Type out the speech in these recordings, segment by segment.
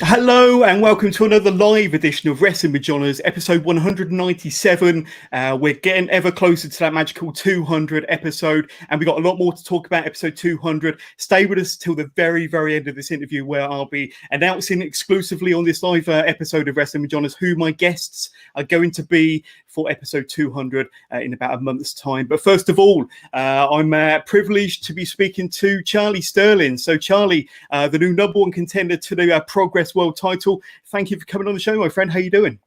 Hello and welcome to another live edition of Wrestling with Johners, episode 197. We're getting ever closer to that magical 200 episode, and we've got a lot more to talk about episode 200. Stay with us till the very, very end of this interview, where I'll be announcing exclusively on this live episode of Wrestling with Johners who my guests are going to be for episode 200 in about a month's time. But first of all, I'm privileged to be speaking to Charlie Sterling. So Charlie, the new number one contender to the Progress World title. Thank you for coming on the show, my friend. How you doing?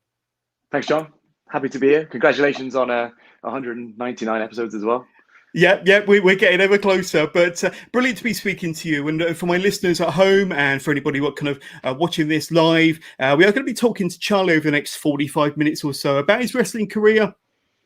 Thanks, John. Happy to be here. Congratulations on 199 episodes as well. Yeah, we're getting ever closer, but brilliant to be speaking to you. And for my listeners at home and for anybody what kind of watching this live, we are going to be talking to Charlie over the next 45 minutes or so about his wrestling career.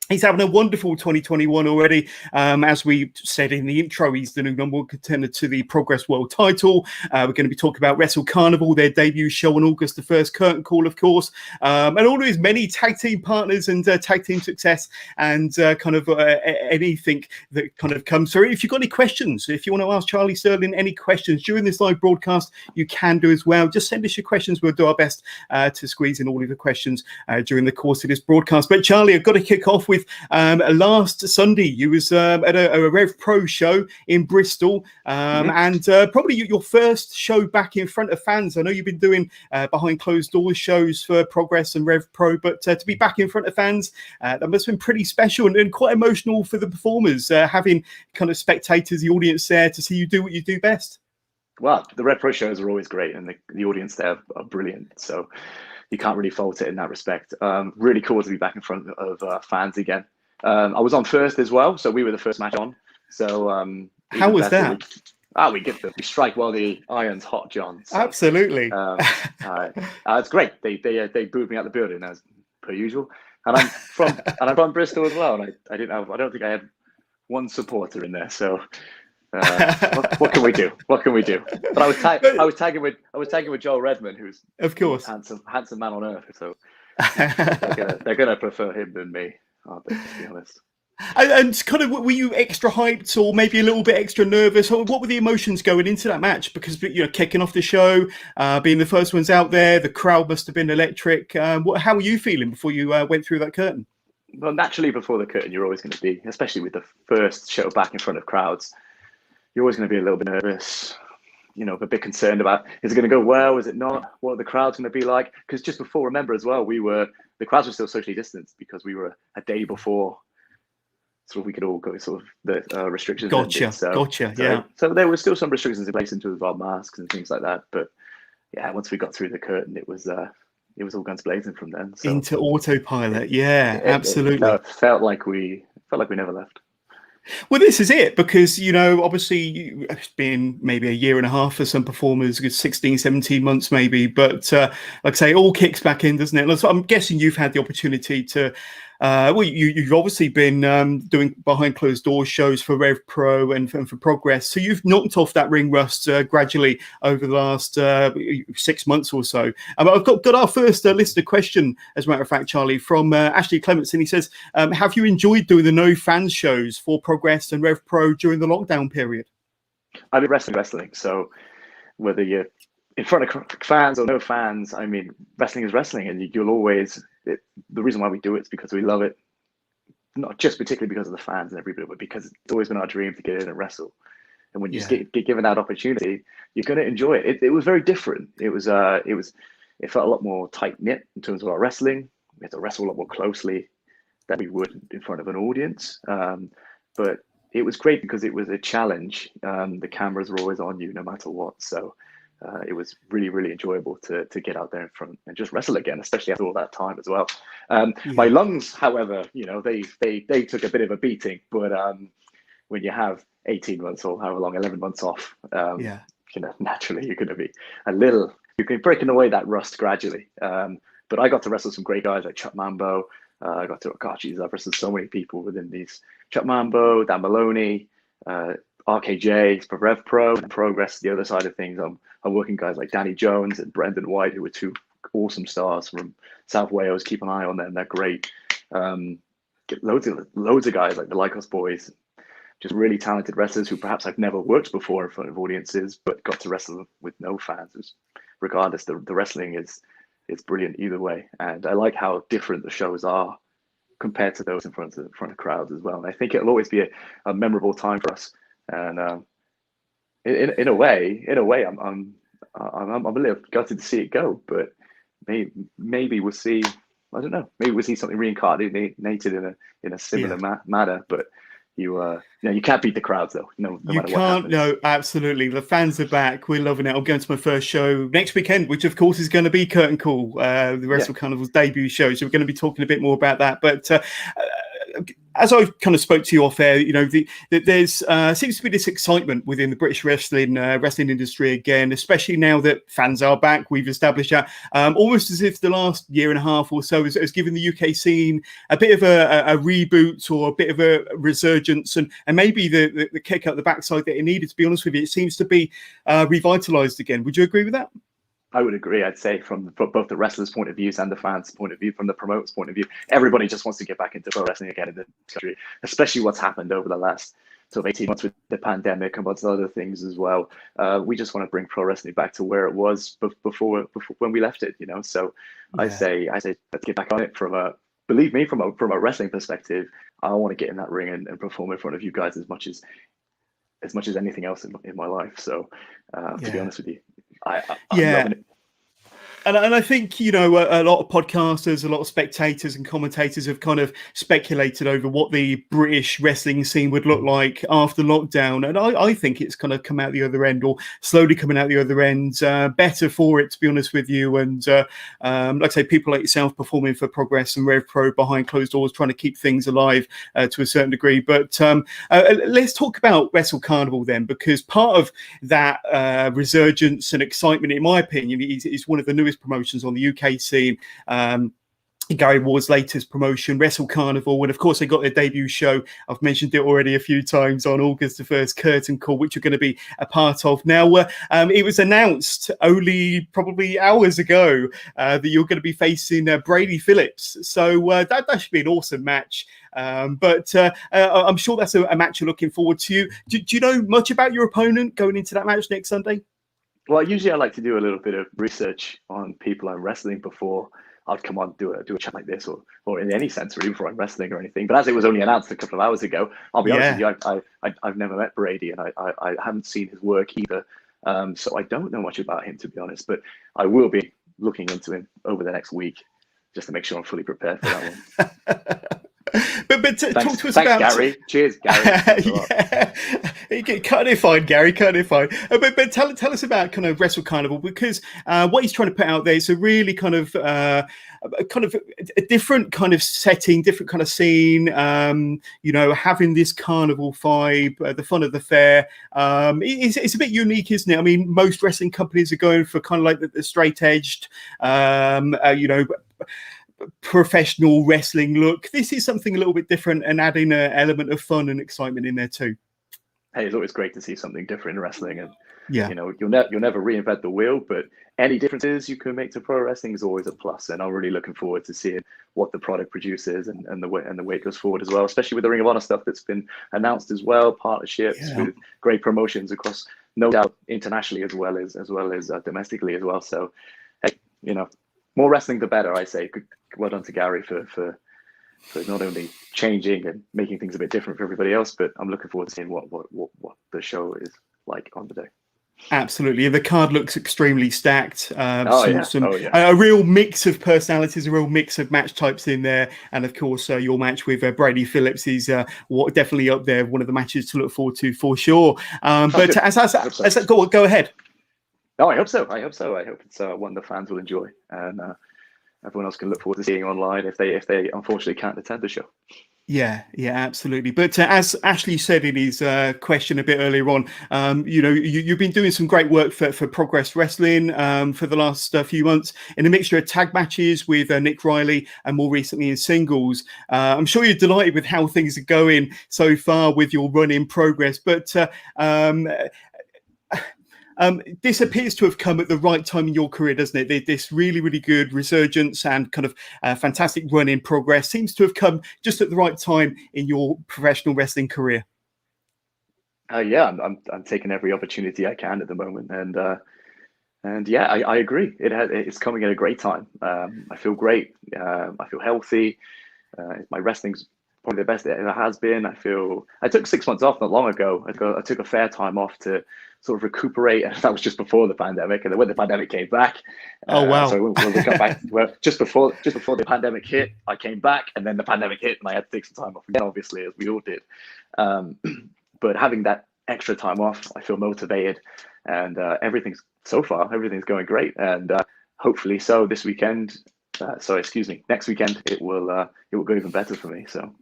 He's having a wonderful 2021 already. As we said in the intro, he's the new number one contender to the Progress World title. We're going to be talking about Wrestle Carnival, their debut show on August the 1st, curtain call, of course, and all of his many tag team partners and tag team success and anything that kind of comes through. If you've got any questions, if you want to ask Charlie Sterling any questions during this live broadcast, you can do as well. Just send us your questions. We'll do our best to squeeze in all of the questions during the course of this broadcast. But Charlie, I've got to kick off with last Sunday, you was at a Rev Pro show in Bristol, and probably your first show back in front of fans. I know you've been doing behind closed doors shows for Progress and Rev Pro, but to be back in front of fans, that must have been pretty special and quite emotional for the performers, having kind of spectators, the audience there to see you do what you do best. Well, the Rev Pro shows are always great, and the audience there are brilliant. So you can't really fault it in that respect. Really cool to be back in front of fans again. I was on first as well, so we were the first match on. So how was that? We strike while the iron's hot, John. So, absolutely. It's great. They booed me out the building as per usual, and I'm from Bristol as well. And I don't think I had one supporter in there. So. What can we do? What can we do? But I was tagging with Joel Redman, who's of course handsome man on earth. So they're gonna prefer him than me, aren't they, to be honest. And kind of, were you extra hyped or maybe a little bit extra nervous? Or what were the emotions going into that match? Because kicking off the show, being the first ones out there, the crowd must have been electric. How were you feeling before you went through that curtain? Well, naturally, before the curtain, you're always going to be, especially with the first show back in front of crowds. You're always going to be a little bit nervous, a bit concerned about, is it going to go well? Is it not? What are the crowds going to be like? Because just before, remember as well, the crowds were still socially distanced because we were a day before, sort of we could all go sort of the restrictions. Gotcha. Yeah. So there were still some restrictions in place in terms of our masks and things like that. But yeah, once we got through the curtain, it was all guns blazing from then. So, into autopilot. Yeah, absolutely. It felt like we never left. Well, this is it, because, obviously it's been maybe a year and a half for some performers, 16, 17 months maybe. But like I say, all kicks back in, doesn't it? So I'm guessing you've had the opportunity to, you've obviously been doing behind closed doors shows for Rev Pro and for Progress. So you've knocked off that ring rust gradually over the last 6 months or so. I've got our first listener question, as a matter of fact, Charlie, from Ashley Clementson. He says, have you enjoyed doing the no fans shows for Progress and Rev Pro during the lockdown period? I've been wrestling. So whether you're in front of fans or no fans, I mean, wrestling is wrestling, and you'll always. The reason why we do it is because we love it, not just particularly because of the fans and everybody, but because it's always been our dream to get in and wrestle. And when you get given that opportunity, you're going to enjoy it. It was very different. It felt a lot more tight knit in terms of our wrestling. We had to wrestle a lot more closely than we would in front of an audience. But it was great because it was a challenge. The cameras were always on you no matter what. So it was really, really enjoyable to get out there in front and just wrestle again, especially after all that time as well. My lungs, however, they took a bit of a beating. But when you have 18 months or however long, 11 months off, naturally you're going to be you've been breaking away that rust gradually. But I got to wrestle some great guys like Chuck Mambo. I've wrestled so many people within these. Chuck Mambo, Dan Maloney, RKJ for Rev Pro, and Progress, the other side of things. I'm working guys like Danny Jones and Brendan White, who were two awesome stars from South Wales. Keep an eye on them; they're great. Get loads of guys like the Lycos boys, just really talented wrestlers who perhaps I've never worked before in front of audiences, but got to wrestle with no fans. It was regardless, the wrestling is brilliant either way. And I like how different the shows are compared to those in front of crowds as well. And I think it'll always be a memorable time for us. And in a way, I'm a little gutted to see it go, but maybe we'll see. I don't know. Maybe we'll see something reincarnated in a similar manner. But you can't beat the crowds though. No you matter can't. What happens. No, absolutely. The fans are back. We're loving it. I'm going to my first show next weekend, which of course is going to be Curtain Call, the Wrestle Carnival's debut show. So we're going to be talking a bit more about that. But as I kind of spoke to you off air, there's seems to be this excitement within the British wrestling industry again, especially now that fans are back. We've established that almost as if the last year and a half or so has given the UK scene a bit of a reboot or a bit of a resurgence, and maybe the kick out the backside that it needed. To be honest with you, it seems to be revitalised again. Would you agree with that? I would agree. I'd say from both the wrestlers' point of views and the fans' point of view, from the promoters' point of view, everybody just wants to get back into pro wrestling again in the country, especially what's happened over the last sort of 18 months with the pandemic and lots of other things as well. We just want to bring pro wrestling back to where it was before when we left it, So I say let's get back on it. Believe me, from a wrestling perspective, I want to get in that ring and perform in front of you guys as much as anything else in my life. So to be honest with you, I'm loving it. And I think, a lot of podcasters, a lot of spectators and commentators have kind of speculated over what the British wrestling scene would look like after lockdown. And I think it's kind of come out the other end, or slowly coming out the other end, better for it, to be honest with you. And like I say, people like yourself performing for Progress and Rev Pro behind closed doors, trying to keep things alive to a certain degree. But let's talk about Wrestle Carnival then, because part of that resurgence and excitement, in my opinion, is one of the newest promotions on the UK scene. Gary Ward's latest promotion, Wrestle Carnival, and of course they got their debut show. I've mentioned it already a few times on August the 1st, Curtain Call, which you're going to be a part of. Now, it was announced only probably hours ago that you're going to be facing Brady Phillips. So that should be an awesome match. But I'm sure that's a match you're looking forward to. Do you know much about your opponent going into that match next Sunday? Well, usually I like to do a little bit of research on people I'm wrestling before I'd come on do a chat like this, or in any sense, really, before I'm wrestling or anything. But as it was only announced a couple of hours ago, I'll be honest with you, I've never met Brady, and I haven't seen his work either. So I don't know much about him, to be honest. But I will be looking into him over the next week just to make sure I'm fully prepared for that one. But talk to us about Gary. Cheers, Gary. Cutting it fine, Gary. Cutting it fine. But tell us about kind of Wrestle Carnival, because what he's trying to put out there is a really kind of a different kind of setting, different kind of scene. Having this carnival vibe, the fun of the fair. It's a bit unique, isn't it? I mean, most wrestling companies are going for kind of like the straight edged, professional wrestling look. This is something a little bit different and adding an element of fun and excitement in there too. Hey, it's always great to see something different in wrestling, and you'll never reinvent the wheel, but any differences you can make to pro wrestling is always a plus. And I'm really looking forward to seeing what the product produces and the way it goes forward as well, especially with the Ring of Honor stuff that's been announced as well, partnerships with great promotions across, no doubt, internationally as well as domestically as well. So hey, more wrestling the better, I say. Well done to Gary for not only changing and making things a bit different for everybody else, but I'm looking forward to seeing what the show is like on the day. Absolutely. The card looks extremely stacked. A real mix of personalities, a real mix of match types in there. And of course, your match with Brady Phillips is definitely up there, one of the matches to look forward to for sure. But go ahead. No, I hope so. I hope it's one the fans will enjoy, and everyone else can look forward to seeing online if they unfortunately can't attend the show. Yeah, absolutely. But as Ashley said in his question a bit earlier on, you've been doing some great work for Progress Wrestling for the last few months in a mixture of tag matches with Nick Riley and more recently in singles. I'm sure you're delighted with how things are going so far with your run in Progress, but this appears to have come at the right time in your career, doesn't it? This really, really good resurgence and kind of fantastic run in Progress seems to have come just at the right time in your professional wrestling career. I'm taking every opportunity I can at the moment, and And yeah, I agree. It's coming at a great time. I feel great. I feel healthy. My wrestling's probably the best it ever has been. I took 6 months off not long ago. I took a fair time off to sort of recuperate, and that was just before the pandemic. And then when the pandemic came back, Oh wow. so when we got back, well, just before the pandemic hit, I came back, and then the pandemic hit, and I had to take some time off again, obviously, as we all did. But having that extra time off, I feel motivated, and everything's going great, and hopefully so this weekend. Next weekend it will go even better for me. So.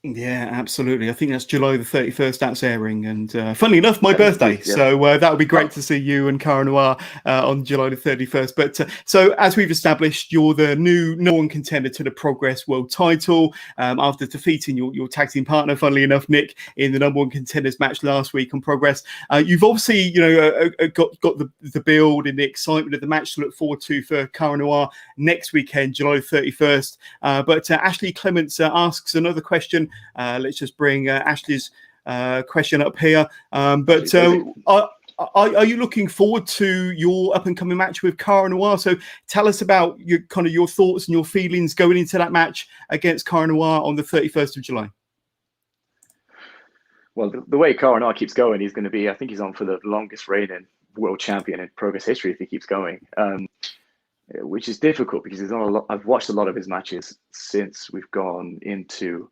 Yeah, absolutely. I think that's July the 31st that's airing. And funnily enough, my birthday. Yeah. So that would be great to see you and Cara Noir on July the 31st. But so as we've established, you're the new #1 contender to the Progress World title after defeating your tag team partner, funnily enough, Nick, in the #1 contenders match last week on Progress. You've obviously, got the build and the excitement of the match to look forward to for Cara Noir next weekend, July the 31st. But Ashley Clements asks another question. Let's just bring Ashley's question up here. But are you looking forward to your up and coming match with Cara Noir? So tell us about your thoughts and your feelings going into that match against Cara Noir on the 31st of July. Well, the way Cara Noir keeps going, he's going to be, I think he's on for the longest reigning world champion in Progress history if he keeps going. Which is difficult because I've watched a lot of his matches since we've gone into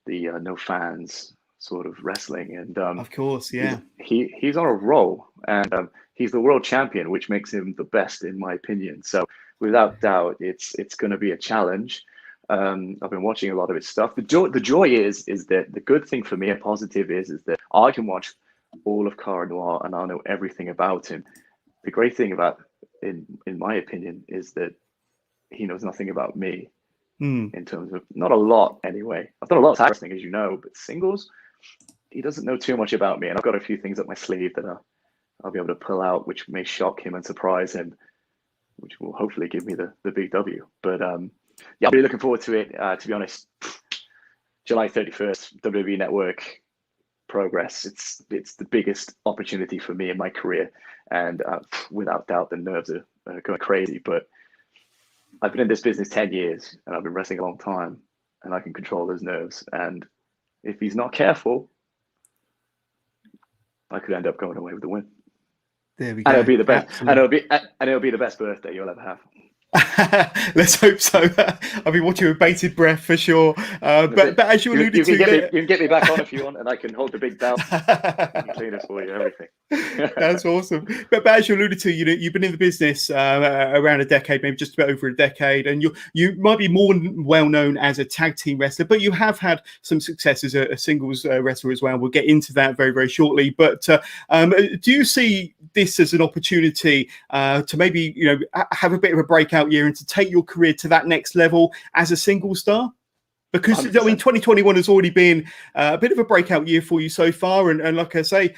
the no fans sort of wrestling, and of course, yeah, he's on a roll, and he's the world champion, which makes him the best in my opinion. So without doubt, it's going to be a challenge. I've been watching a lot of his stuff. The joy is that the good thing for me, a positive is that I can watch all of Cara Noir and I know everything about him. The great thing about, in my opinion, is that he knows nothing about me. In terms of, not a lot anyway. I've done a lot of tag wrestling, as you know, but singles, he doesn't know too much about me. And I've got a few things up my sleeve that I'll be able to pull out, which may shock him and surprise him, which will hopefully give me the big W. But yeah, I'm really looking forward to it. To be honest, July 31st, WWE Network Progress. It's the biggest opportunity for me in my career. And without doubt, the nerves are going crazy. But I've been in this business 10 years and I've been wrestling a long time, and I can control those nerves. And if he's not careful, I could end up going away with the win. There we go. And it'll be the best. Absolutely. And it'll be the best birthday you'll ever have. Let's hope so. I'll be watching with bated breath for sure. But as you alluded to, you can get me back on if you want, and I can hold the big belt, clean it for you, everything. That's awesome. But as you alluded to, you've been in the business around a decade, maybe just about over a decade, and you might be more well known as a tag team wrestler, but you have had some success as a singles wrestler as well. We'll get into that very, very shortly. But do you see this as an opportunity to maybe have a bit of a breakout year and to take your career to that next level as a single star? Because 100%. I mean, 2021 has already been a bit of a breakout year for you so far, and like I say,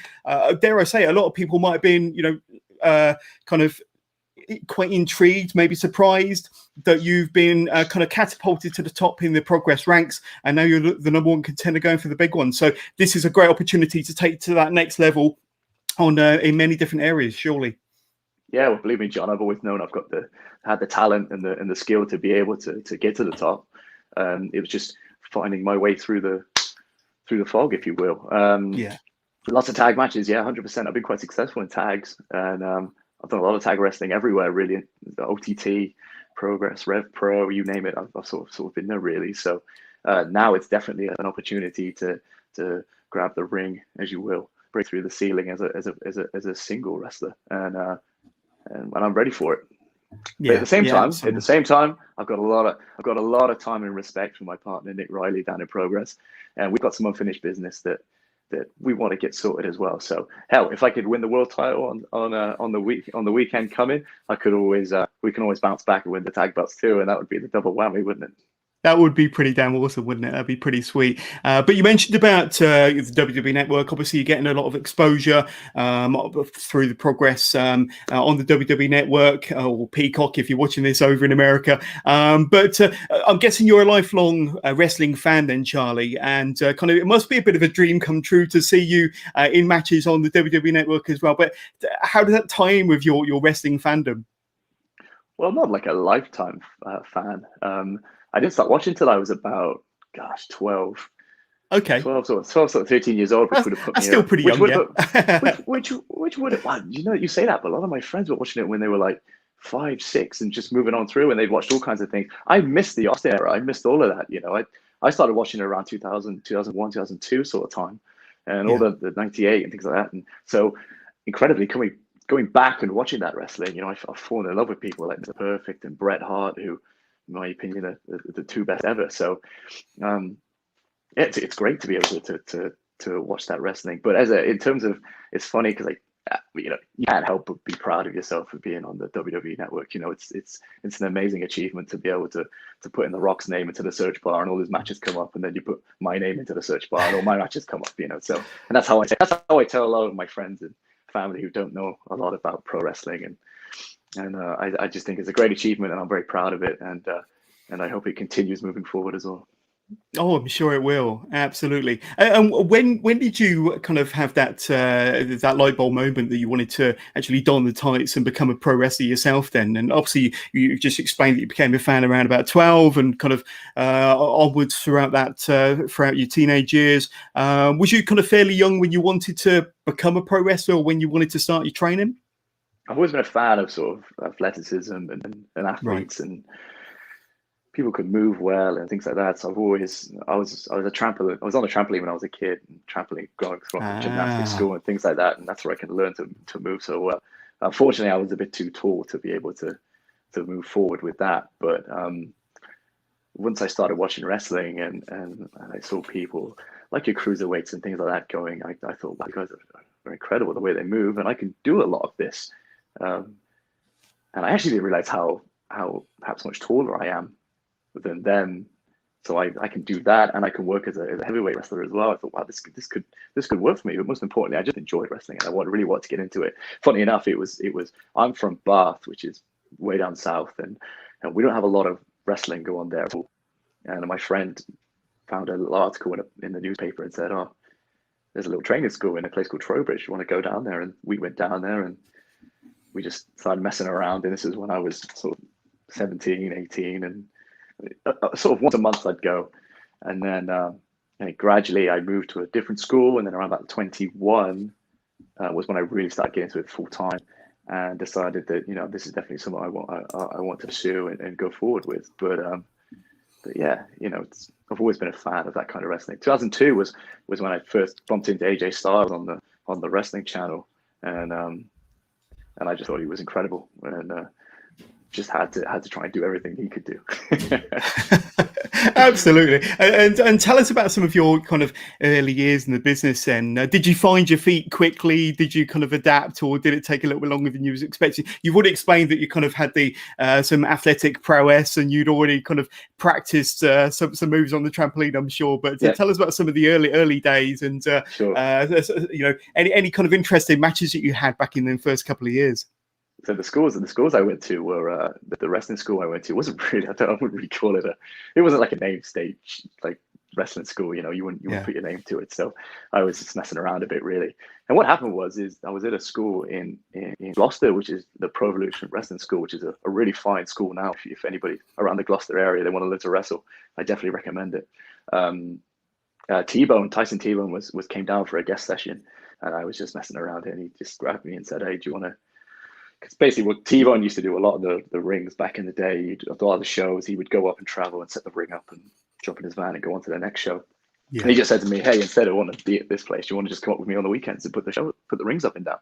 dare I say, a lot of people might have been, kind of quite intrigued, maybe surprised that you've been kind of catapulted to the top in the Progress ranks, and now you're the #1 contender going for the big one. So this is a great opportunity to take to that next level on in many different areas, surely. Yeah, well, believe me, John, I've always known I've had the talent and the skill to be able to get to the top. It was just finding my way through the fog, if you will. Yeah. Lots of tag matches, yeah, 100%. I've been quite successful in tags, and I've done a lot of tag wrestling everywhere, really. The OTT, Progress, Rev Pro, you name it, I've sort of been there, really. So now it's definitely an opportunity to grab the ring, as you will, break through the ceiling as a single wrestler, and I'm ready for it. Yeah, but at the same time, I've got a lot of time and respect for my partner Nick Riley down in Progress, and we've got some unfinished business that we want to get sorted as well. So hell, if I could win the world title on the weekend coming, we can always bounce back and win the tag belts too, and that would be the double whammy, wouldn't it? That would be pretty damn awesome, wouldn't it? That'd be pretty sweet. But you mentioned about the WWE Network. Obviously, you're getting a lot of exposure through the progress on the WWE Network or Peacock if you're watching this over in America. But I'm guessing you're a lifelong wrestling fan then, Charlie. And kind of it must be a bit of a dream come true to see you in matches on the WWE Network as well. But how does that tie in with your wrestling fandom? Well, I'm not like a lifetime fan. I didn't start watching till I was about, 12. Okay. 12, 13 years old, which would have put That's me still pretty which young, would yeah. have, which would have, wow, you say that, but a lot of my friends were watching it when they were like 5, 6 and just moving on through, and they'd watched all kinds of things. I missed the Austin era. I missed all of that. I started watching it around 2000, 2001, 2002 sort of time, and all Yeah. the 98 and things like that. And so incredibly going back and watching that wrestling, I've fallen in love with people like Mr. Perfect and Bret Hart, who, in my opinion, are the two best ever. So, it's great to be able to watch that wrestling. But in terms of, it's funny because you can't help but be proud of yourself for being on the WWE Network. It's an amazing achievement to be able to put in The Rock's name into the search bar and all his matches come up, and then you put my name into the search bar and all my matches come up. So, and that's how I tell a lot of my friends and family who don't know a lot about pro wrestling, and I just think it's a great achievement, and I'm very proud of it, and I hope it continues moving forward as well. Oh, I'm sure it will. Absolutely. And when did you kind of have that light bulb moment that you wanted to actually don the tights and become a pro wrestler yourself then? And obviously you just explained that you became a fan around about 12 and kind of onwards throughout your teenage years. Was you kind of fairly young when you wanted to become a pro wrestler, or when you wanted to start your training? I've always been a fan of sort of athleticism and athletes, Right. and people could move well and things like that. So I was on the trampoline when I was a kid, and trampoline going from gymnastics Ah, school and things like that, and that's where I can learn to move so well. Unfortunately, I was a bit too tall to be able to move forward with that. But once I started watching wrestling and I saw people like your cruiserweights and things like that going, I thought, wow, you guys are incredible the way they move, and I can do a lot of this. And I actually didn't realize how perhaps much taller I am than them. So I can do that, and I can work as a heavyweight wrestler as well. I thought, wow, this could work for me. But most importantly, I just enjoyed wrestling, and I really wanted to get into it. Funny enough, it was I'm from Bath, which is way down south, and we don't have a lot of wrestling go on there at all. And my friend found a little article in the newspaper and said, oh, there's a little training school in a place called Trowbridge. You want to go down there? And we went down there, and we just started messing around. And this is when I was sort of 17, 18, and sort of once a month I'd go. And then gradually I moved to a different school. And then around about 21 was when I really started getting into it full time, and decided that, this is definitely something I want to pursue and go forward with. But yeah, I've always been a fan of that kind of wrestling. 2002 was when I first bumped into AJ Styles on the wrestling channel, and I just thought he was incredible, and just had to try and do everything he could do. Absolutely. And tell us about some of your kind of early years in the business then. Did you find your feet quickly? Did you kind of adapt, or did it take a little bit longer than you was expecting? You've already explained that you kind of had the some athletic prowess, and you'd already kind of practiced some moves on the trampoline, I'm sure. But Yeah. tell us about some of the early days, and Sure. any kind of interesting matches that you had back in the first couple of years. So the schools I went to were the wrestling school I went to wasn't really, I wouldn't really call it it wasn't like a name stage like wrestling school. You wouldn't put your name to it. So I was just messing around a bit, really. And what happened was I was at a school in Gloucester, which is the Pro Evolution Wrestling School, which is a really fine school now. If anybody around the Gloucester area, they want to learn to wrestle, I definitely recommend it. Tyson T-Bone came down for a guest session, and I was just messing around, and he just grabbed me and said, hey, do you want to? Because basically what T-Bone used to do a lot of the rings back in the day, a lot of the shows, he would go up and travel and set the ring up and jump in his van and go on to the next show. Yeah. And he just said to me, hey, instead of wanting to be at this place, you want to just come up with me on the weekends and put the rings up and down.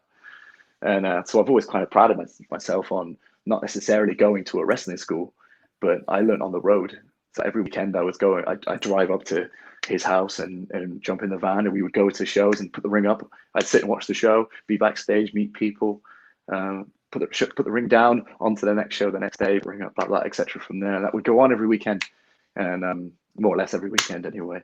And so I've always kind of prided myself on not necessarily going to a wrestling school, but I learned on the road. So every weekend I was going, I'd drive up to his house and jump in the van, and we would go to shows and put the ring up. I'd sit and watch the show, be backstage, meet people, put the ring down, onto the next show the next day, bring up, blah, blah, etc. From there. That would go on every weekend. and more or less every weekend anyway.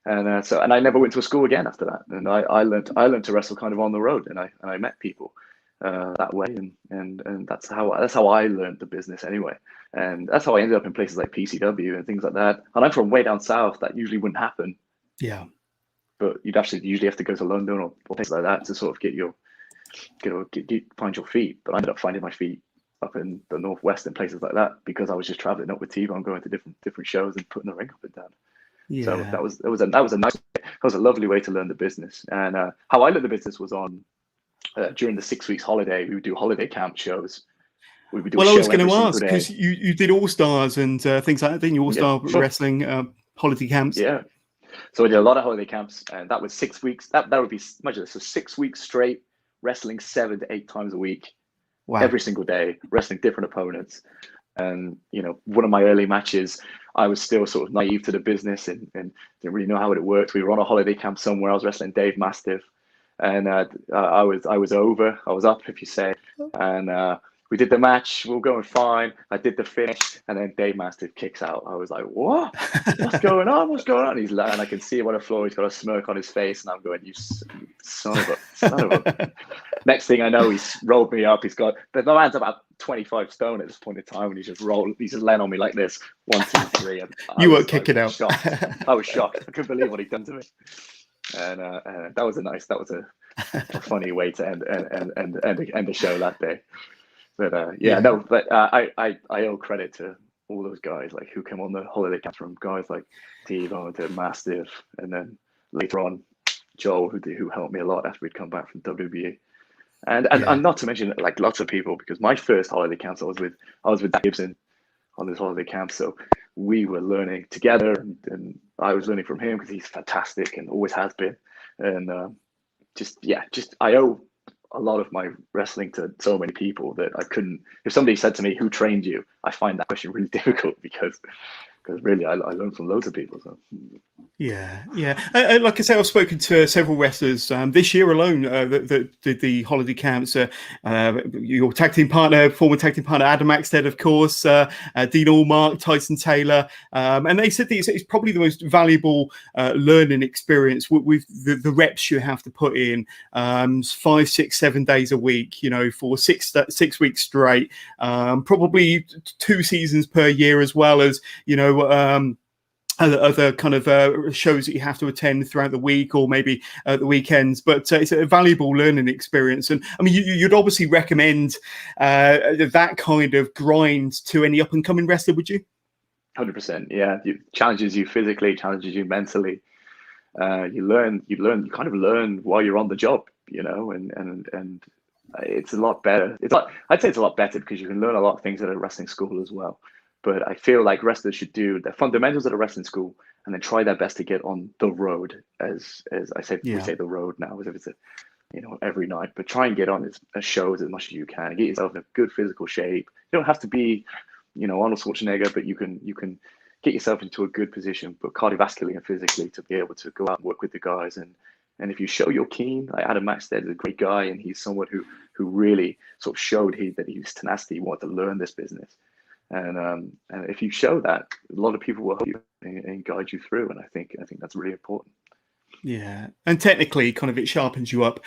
And and I never went to a school again after that. And I learned to wrestle kind of on the road, and I met people that way, and that's how I learned the business anyway. And that's how I ended up in places like PCW and things like that. And I'm from way down south. That usually wouldn't happen. Yeah. But you'd usually have to go to London or places like that to sort of find your feet. But I ended up finding my feet up in the Northwest and places like that because I was just traveling up with T-Bone, going to different shows and putting the ring up and down. Yeah. So that was a lovely way to learn the business. And how I learned the business was on during the 6 weeks holiday. We would do holiday camp shows. We would do Well, a I show was going every to single ask day. because you did All Stars and things like that, didn't you? All Star Wrestling holiday camps. Yeah. So we did a lot of holiday camps, and that was 6 weeks. That would be much of this. So 6 weeks straight, wrestling 7 to 8 times a week, Wow. every single day, wrestling different opponents. And one of my early matches, I was still sort of naive to the business and didn't really know how it worked. We were on a holiday camp somewhere. I was wrestling Dave Mastiff, and I was up, if you say, and we did the match. We were going fine. I did the finish, and then Dave Mastiff kicks out. I was like, "What? What's going on? What's going on?" And I can see him on the floor. He's got a smirk on his face, and I'm going, "You son of a." Next thing I know, he's rolled me up. The man's about 25 stone at this point in time, and he's just laying on me like this. 1, 2, 3. And you were kicking out. Shocked. I was shocked. I couldn't believe what he'd done to me. And that was a funny way to end the show that day. But I owe credit to all those guys like who came on the holiday camps, from guys like T-Bone to Mastiff, and then later on Joel, who helped me a lot after we'd come back from WWE. And not to mention like lots of people, because my first holiday camps I was with Dan Gibson on this holiday camp, so we were learning together, and I was learning from him because he's fantastic and always has been. And I owe a lot of my wrestling to so many people that I couldn't. If somebody said to me, "Who trained you?" I find that question really difficult because really I learned from loads of people. So. Yeah. Like I say, I've spoken to several wrestlers this year alone that did the holiday camps. Your tag team partner, former tag team partner, Adam Axted, of course, Dean Allmark, Tyson Taylor, and they said that it's probably the most valuable learning experience with the reps you have to put in 5, 6, 7 days a week. For 6 weeks straight, probably 2 seasons per year, as well as other kind of shows that you have to attend throughout the week, or maybe the weekends. But it's a valuable learning experience. And I mean, you'd obviously recommend that kind of grind to any up and coming wrestler, would you? 100%. Yeah, it challenges you physically, challenges you mentally. You kind of learn while you're on the job, and it's a lot better. I'd say it's a lot better because you can learn a lot of things at a wrestling school as well. But I feel like wrestlers should do the fundamentals at a wrestling school and then try their best to get on the road, as I say. We say the road now, as if it's every night. But try and get on as shows as much as you can. Get yourself in a good physical shape. You don't have to be, Arnold Schwarzenegger, but you can get yourself into a good position, but cardiovascularly and physically, to be able to go out and work with the guys. And if you show you're keen, like Adam Maxted is a great guy, and he's someone who really sort of showed that he was tenacity, he wanted to learn this business. And if you show that, a lot of people will help you and guide you through. And I think that's really important. Yeah, and technically, kind of it sharpens you up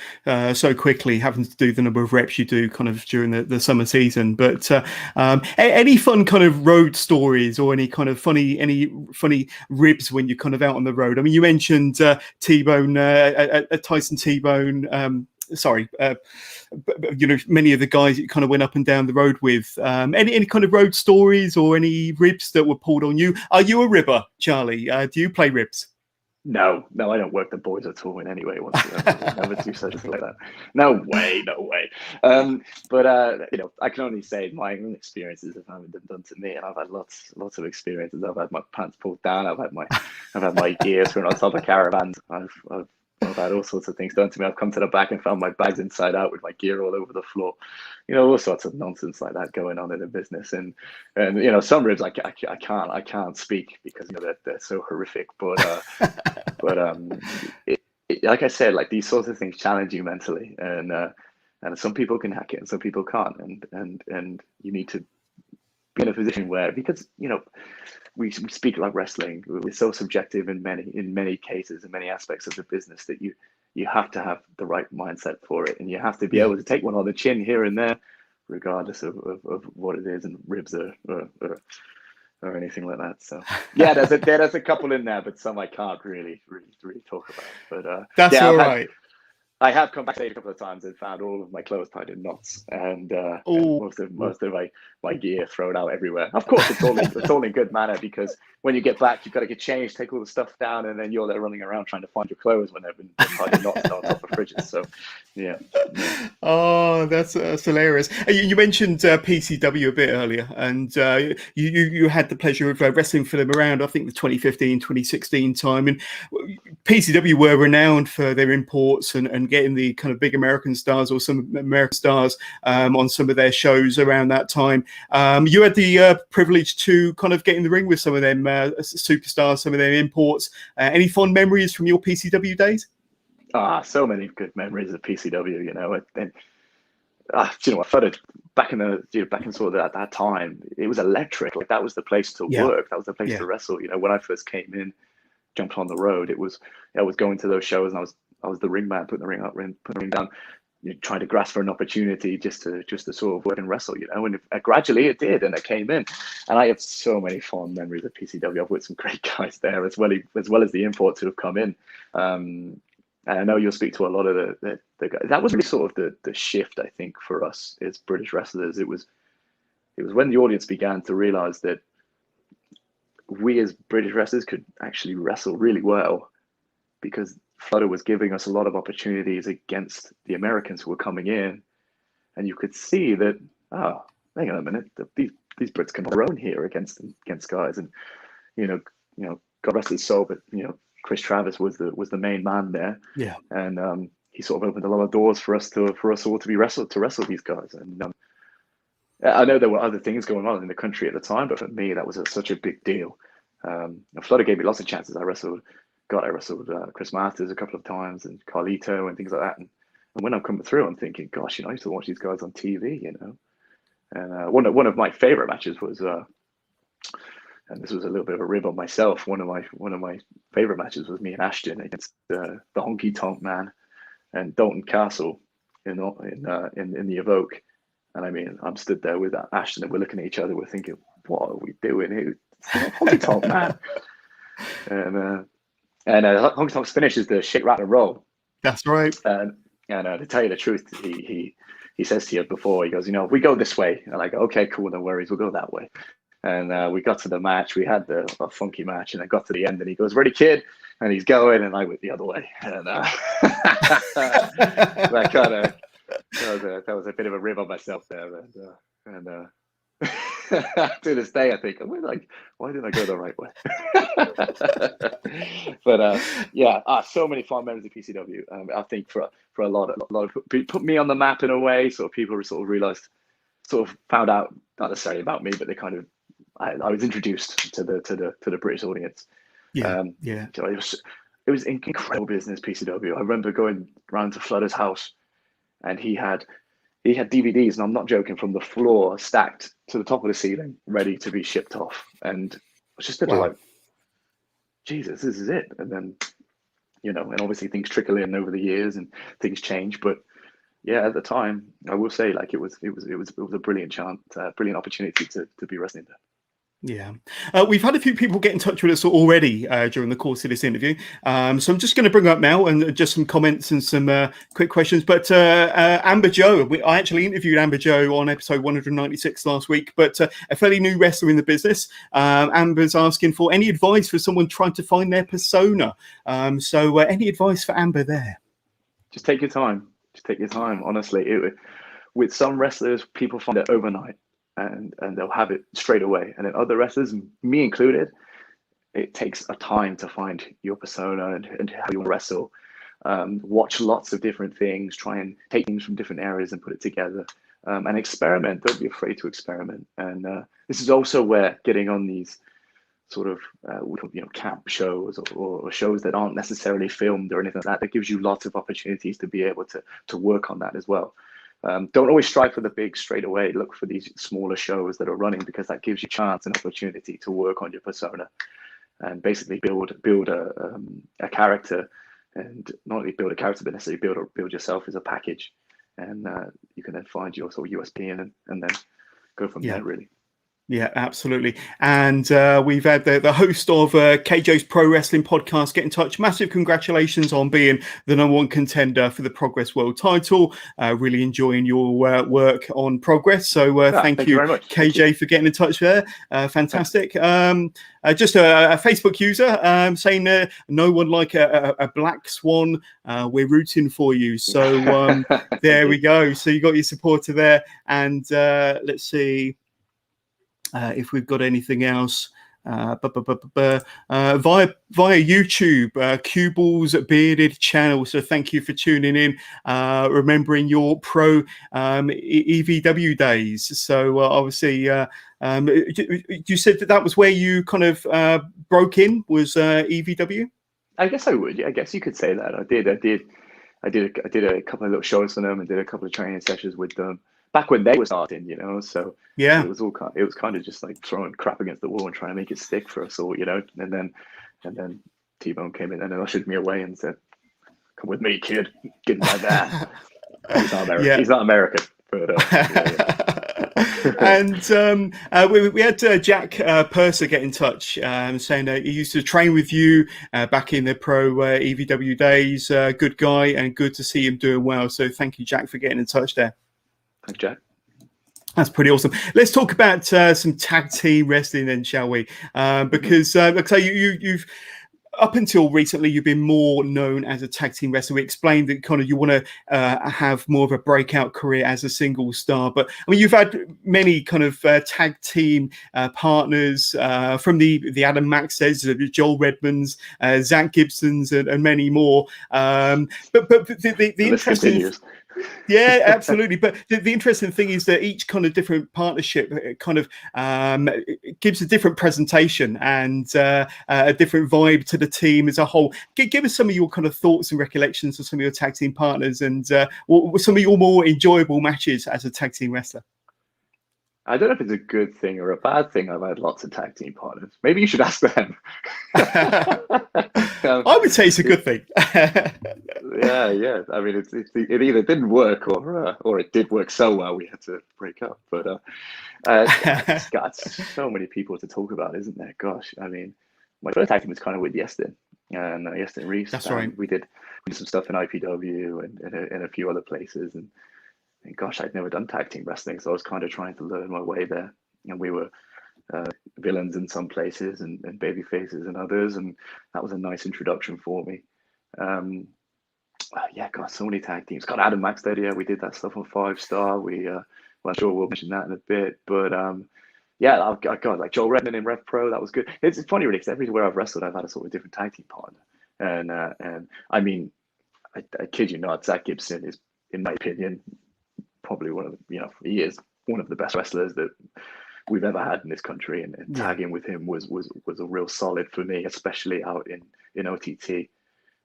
so quickly, having to do the number of reps you do kind of during the summer season. But any fun kind of road stories, or any funny ribs when you're kind of out on the road? I mean, you mentioned T-Bone, Tyson T-Bone. Many of the guys that you kind of went up and down the road with. Any kind of road stories or any ribs that were pulled on you? Are you a ribber, Charlie? Do you play ribs? No, I don't work the boys at all in any way whatsoever. Never do something like that. No way. But I can only say my own experiences of having them done to me, and I've had lots of experiences. I've had my pants pulled down. I've had my gear thrown on top of caravans. I've had all sorts of things done to me. I've come to the back and found my bags inside out with my gear all over the floor. All sorts of nonsense like that going on in the business. And some ribs I can't speak because they're so horrific. But like I said, like these sorts of things challenge you mentally, and some people can hack it and some people can't. And you need to be in a position where, because we speak like wrestling, we're so subjective in many cases, in many aspects of the business, that you have to have the right mindset for it, and you have to be able to take one on the chin here and there, regardless of what it is, and ribs or anything like that. So yeah, there's a couple in there, but some I can't really talk about. But that's all right. I have come backstage a couple of times and found all of my clothes tied in knots, and most of my gear thrown out everywhere. Of course, it's all in good manner, because when you get back, you've got to get changed, take all the stuff down, and then you're there running around trying to find your clothes when they've been tied in knots on top of fridges. So yeah. Oh, that's hilarious. You mentioned PCW a bit earlier, and you had the pleasure of wrestling for them around, I think, the 2015, 2016 time. And PCW were renowned for their imports and getting the kind of big American stars, or some American stars, on some of their shows around that time. You had the privilege to kind of get in the ring with some of them superstars, some of their imports. Any fond memories from your PCW days? So many good memories of PCW, and I thought back in sort of at that time, it was electric. Like, that was the place to work. That was the place to wrestle. When I first came in, jumped on the road, I was going to those shows, and I was the ring man, putting the ring up, putting the ring down, trying to grasp for an opportunity just to sort of work and wrestle, and gradually it did, and it came in. And I have so many fond memories of PCW. I've worked some great guys there, as well as the imports who have come in. And I know you'll speak to a lot of the guys. That was really sort of the shift, I think, for us as British wrestlers. It was when the audience began to realize that we as British wrestlers could actually wrestle really well, because Flutter was giving us a lot of opportunities against the Americans who were coming in, and you could see that, hang on a minute, these Brits can hold their own here against guys, and God rest his soul, but Chris Travis was the main man there, and he sort of opened a lot of doors for us all to wrestle these guys. And I know there were other things going on in the country at the time, but for me, that was such a big deal. Flutter gave me lots of chances. I wrestled Chris Masters a couple of times, and Carlito and things like that. And when I'm coming through, I'm thinking, gosh, I used to watch these guys on TV, And one of my favorite matches was, and this was a little bit of a rib on myself, one of my favorite matches was me and Ashton against the Honky Tonk Man and Dalton Castle in the Evoke. And I mean, I'm stood there with Ashton, and we're looking at each other. We're thinking, what are we doing here? Honky Tonk Man. And Honky Tonk's finish is the shake, rattle, and roll. That's right. And to tell you the truth, he says to you before, he goes, we go this way. And I go, okay, cool, no worries, we'll go that way. And we got to the match. We had a funky match, and I got to the end, and he goes, "Ready, kid?" And he's going, and I went the other way. And that was a bit of a rib on myself there. And to this day, I think, why didn't I go the right way? But so many fond memories of PCW. I think for a lot of people, put me on the map in a way. So people sort of realized, sort of found out, not necessarily about me, but they kind of, I was introduced to the British audience. So it was incredible business, PCW. I remember going round to Flutter's house, and he had DVDs, and I'm not joking, from the floor stacked to the top of the ceiling, ready to be shipped off. And I was just like, Jesus, this is it. And then, and obviously things trickle in over the years and things change. But yeah, at the time, I will say, it was a brilliant chance, brilliant opportunity to be wrestling there. Yeah, we've had a few people get in touch with us already during the course of this interview. So I'm just going to bring up now and just some comments and some quick questions. But Amber Joe, I actually interviewed Amber Joe on episode 196 last week, but a fairly new wrestler in the business. Amber's asking for any advice for someone trying to find their persona. So any advice for Amber there? Just take your time. Honestly, with some wrestlers, people find it overnight. And they'll have it straight away. And then other wrestlers, me included, it takes a time to find your persona and how you wrestle. Watch lots of different things, try and take things from different areas and put it together. And experiment. Don't be afraid to experiment. And this is also where getting on these sort of camp shows or shows that aren't necessarily filmed or anything like that gives you lots of opportunities to be able to work on that as well. Don't always strive for the big straight away. Look for these smaller shows that are running, because that gives you a chance and opportunity to work on your persona and basically build a character, and not only build a character, but necessarily build yourself as a package. And you can then find your sort of USP and then go from there, really. Yeah, absolutely. And we've had the host of KJ's Pro Wrestling podcast get in touch. Massive congratulations on being the #1 contender for the Progress World title. Really enjoying your work on Progress. So thank you very much, KJ, for getting in touch there. Fantastic. Just a Facebook user saying no one like a black swan. We're rooting for you. So there we go. So you got your supporter there. And let's see. If we've got anything else via YouTube, Q-Ball's Bearded Channel. So thank you for tuning in, remembering your pro EVW days. So obviously, you said that was where you kind of broke in, was EVW? I guess I would. Yeah, I guess you could say that. I did a couple of little shows for them and did a couple of training sessions with them back when they were starting, so yeah, it was kind of just like throwing crap against the wall and trying to make it stick for us all, and then T-Bone came in and ushered me away and said, "Come with me, kid, get in my van." He's not American. Yeah. He's not American, but and we had Jack Purser get in touch saying he used to train with you back in the pro EVW days. Good guy, and good to see him doing well. So thank you, Jack, for getting in touch there. Thanks, Jack. That's pretty awesome. Let's talk about some tag team wrestling then, shall we? Because like I say, you've up until recently, you've been more known as a tag team wrestler. We explained that kind of you want to have more of a breakout career as a single star. But I mean, you've had many kind of tag team partners from the Adam Maxes, Joel Redmond's, Zach Gibson's, and many more. But the interesting. Yeah, absolutely. But the interesting thing is that each kind of different partnership kind of gives a different presentation and a different vibe to the team as a whole. Give us some of your kind of thoughts and recollections of some of your tag team partners and some of your more enjoyable matches as a tag team wrestler. I don't know if it's a good thing or a bad thing. I've had lots of tag team partners. Maybe you should ask them. I would say it's a good thing. Yeah. I mean, it either didn't work or it did work so well we had to break up. But it's got so many people to talk about, isn't there? Gosh, I mean, my first tag team was kind of with Yestin and Yestin Reese. That's right. We did some stuff in IPW and a few other places and gosh, I'd never done tag team wrestling, so I was kind of trying to learn my way there. And we were villains in some places and baby faces in others, and that was a nice introduction for me. Got so many tag teams. Got Adam Max there, yeah, we did that stuff on 5 Star. Well, I'm sure we'll mention that in a bit, but I've got like Joel Redmond in Rev Pro. That was good. It's funny, really, because everywhere I've wrestled, I've had a sort of different tag team partner, and I mean, I kid you not, Zach Gibson is, in my opinion, probably one of the, he is one of the best wrestlers that we've ever had in this country, and tagging with him was a real solid for me, especially out in OTT,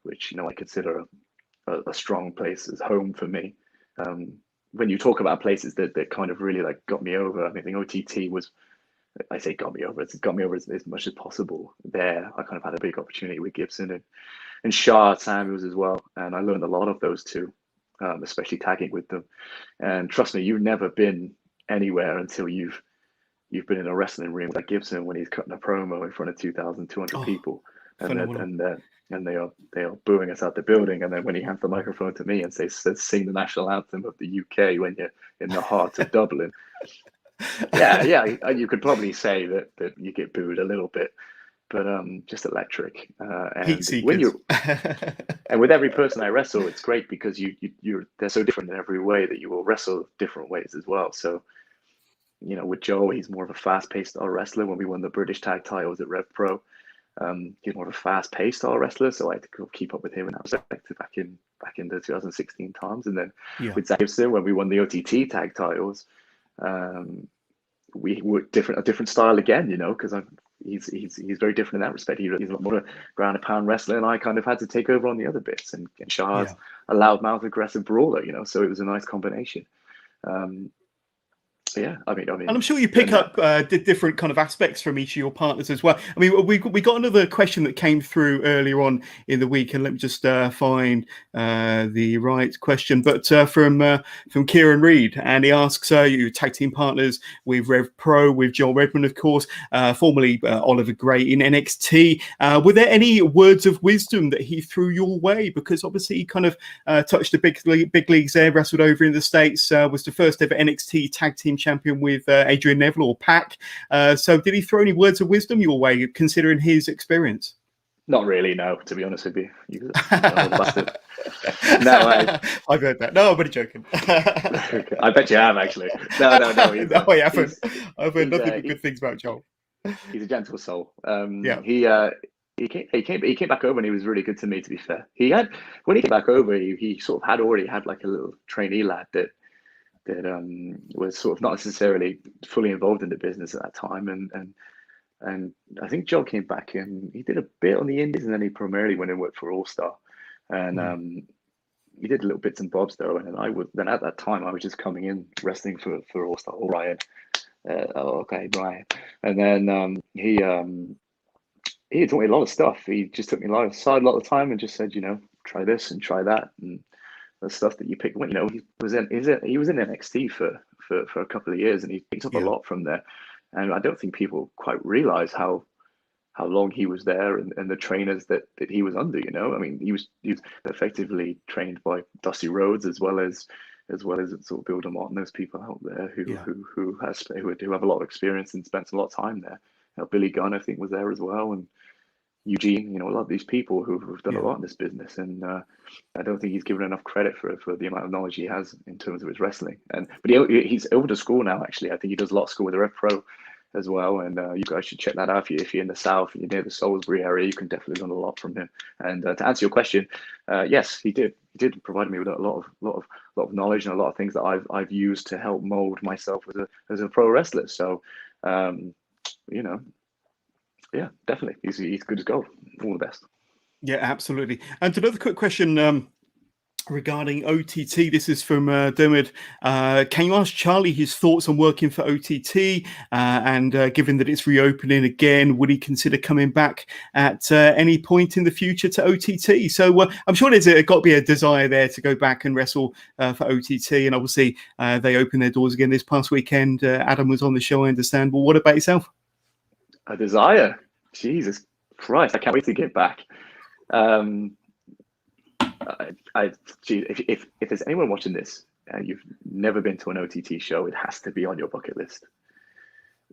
which I consider a strong place as home for me. When you talk about places that kind of really like got me over, I mean, OTT was, I say got me over, it's got me over as much as possible. There, I kind of had a big opportunity with Gibson and Shaw Samuels as well, and I learned a lot of those two. Especially tagging with them, and trust me, you've never been anywhere until you've been in a wrestling ring with like Gibson when he's cutting a promo in front of 2,200 people, and they are booing us out the building, and then when he hands the microphone to me and says sing the national anthem of the UK when you're in the heart of Dublin, you could probably say that you get booed a little bit. But just electric. And when you and with every person I wrestle, it's great because they're so different in every way that you will wrestle different ways as well. So, with Joe, he's more of a fast-paced style wrestler. When we won the British tag titles at Rev Pro, he's more of a fast-paced style wrestler. So I had to keep up with him in that respect back in the 2016 times. And then with Zach Gibson, when we won the OTT tag titles, we were a different style again. Because he's very different in that respect. He's a lot more a ground and pound wrestler, and I kind of had to take over on the other bits. And Shah's a loudmouth, aggressive brawler, so it was a nice combination. So yeah, I mean, and I'm sure you pick up different kind of aspects from each of your partners as well. I mean, we got another question that came through earlier on in the week, and let me just find the right question. But from Kieran Reid, and he asks, "You tag team partners with Rev Pro, with Joel Redmond, of course, formerly Oliver Gray in NXT. Were there any words of wisdom that he threw your way? Because obviously he kind of touched the big leagues there, wrestled over in the States, was the first ever NXT tag team champion with Adrian Neville or Pac. So did he throw any words of wisdom your way, considering his experience?" Not really, no, to be honest with you. No, I've heard that. No, I'm only joking. I bet you have, actually. No. No, I haven't. I've heard nothing but good things about Joel. He's a gentle soul. Yeah. He came back over, and he was really good to me, to be fair. When he came back over, he sort of already had like a little trainee lad that was sort of not necessarily fully involved in the business at that time, and I think Joel came back and he did a bit on the indies, and then he primarily went and worked for All Star, and he did little bits and bobs though. And then at that time I was just coming in wrestling for All Star. All right, okay, Brian. And then he taught me a lot of stuff. He just took me aside a lot of the time and just said, try this and try that, and the stuff that you pick. He was in NXT for a couple of years, and he picked up a lot from there. And I don't think people quite realize how long he was there, and the trainers that he was under. I mean, he was effectively trained by Dusty Rhodes as well as sort of Bill DeMott and those people out there who have a lot of experience and spent a lot of time there. Billy Gunn, I think, was there as well, and Eugene, a lot of these people who've done a lot in this business, and I don't think he's given enough credit for the amount of knowledge he has in terms of his wrestling. But he's over to school now. Actually, I think he does a lot of school with the Rev Pro as well, and you guys should check that out. If you're in the South and you're near the Salisbury area, you can definitely learn a lot from him. And to answer your question, yes, he did provide me with a lot of knowledge and a lot of things that I've used to help mold myself as a pro wrestler. So, yeah, definitely. He's good as gold. All the best. Yeah, absolutely. And another quick question regarding OTT. This is from Dermot. Can you ask Charlie his thoughts on working for OTT? And given that it's reopening again, would he consider coming back at any point in the future to OTT? So I'm sure there's got to be a desire there to go back and wrestle for OTT. And obviously they opened their doors again this past weekend. Adam was on the show, I understand. Well, what about yourself? A desire? Jesus Christ, I can't wait to get back. If there's anyone watching this and you've never been to an OTT show, it has to be on your bucket list.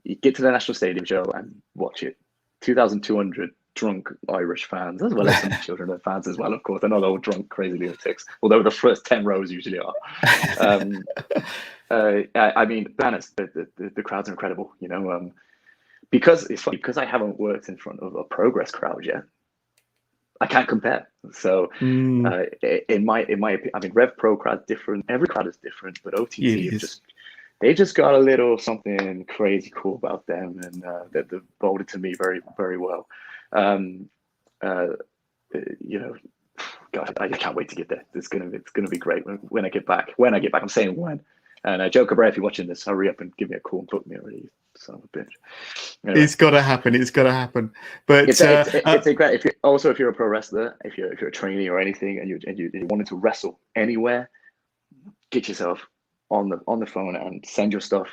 You get to the National Stadium show and watch it. 2,200 drunk Irish fans, as well as some children and fans as well, of course. They're not all drunk, crazy lunatics, although the first 10 rows usually are. I mean, the crowds are incredible, because it's funny, because I haven't worked in front of a Progress crowd yet. I can't compare. So in my opinion, I mean, Rev Pro crowd's different. Every crowd is different, but OTT they just got a little something crazy cool about them, and that they've molded to me very, very well. God, I can't wait to get there. It's gonna be great when I get back. I'm saying when. And Joe Cabrera, if you're watching this, hurry up and give me a call and book me already. Son of a bitch. Anyway. It's got to happen. But it's a great. If you're a pro wrestler, if you're a trainee or anything, and you wanted to wrestle anywhere, get yourself on the phone and send your stuff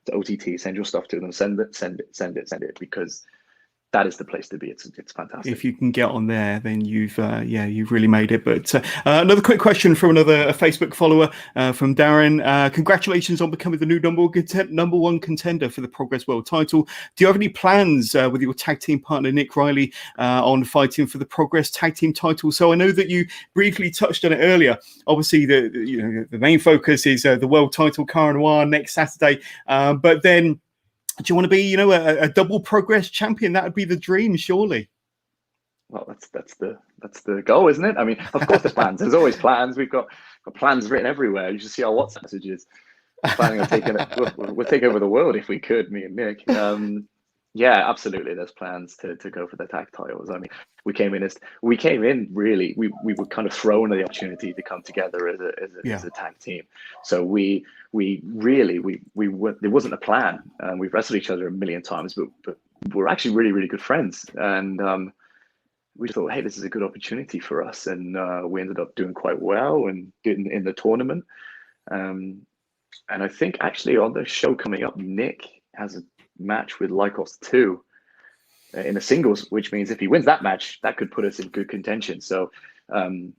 to OTT. Send your stuff to them. Send it, because that is the place to be. It's fantastic. If you can get on there, then you've really made it. But another quick question from another Facebook follower from Darren. Congratulations on becoming the new number one contender for the Progress World title. Do you have any plans with your tag team partner Nick Riley on fighting for the Progress tag team title? So I know that you briefly touched on it earlier. Obviously, the main focus is the world title, Cara Noir, next Saturday. But then, do you want to be, a double Progress champion? That would be the dream, surely. Well, that's the goal, isn't it? I mean, of course, there's plans. There's always plans. We've got plans written everywhere. You should see our WhatsApp messages. We're planning on we'll take over the world if we could, me and Nick. Yeah, absolutely. There's plans to go for the tag titles. I mean, we came in really we were kind of thrown the opportunity to come together as Yeah. a tag team. So we really we were, there wasn't a plan. We've wrestled each other a million times, but we're actually really good friends. And we thought, hey, this is a good opportunity for us, and we ended up doing quite well and getting in the tournament. And I think actually on the show coming up, Nick has a match with Lycos 2 in the singles, which means if he wins that match, that could put us in good contention. So, hey,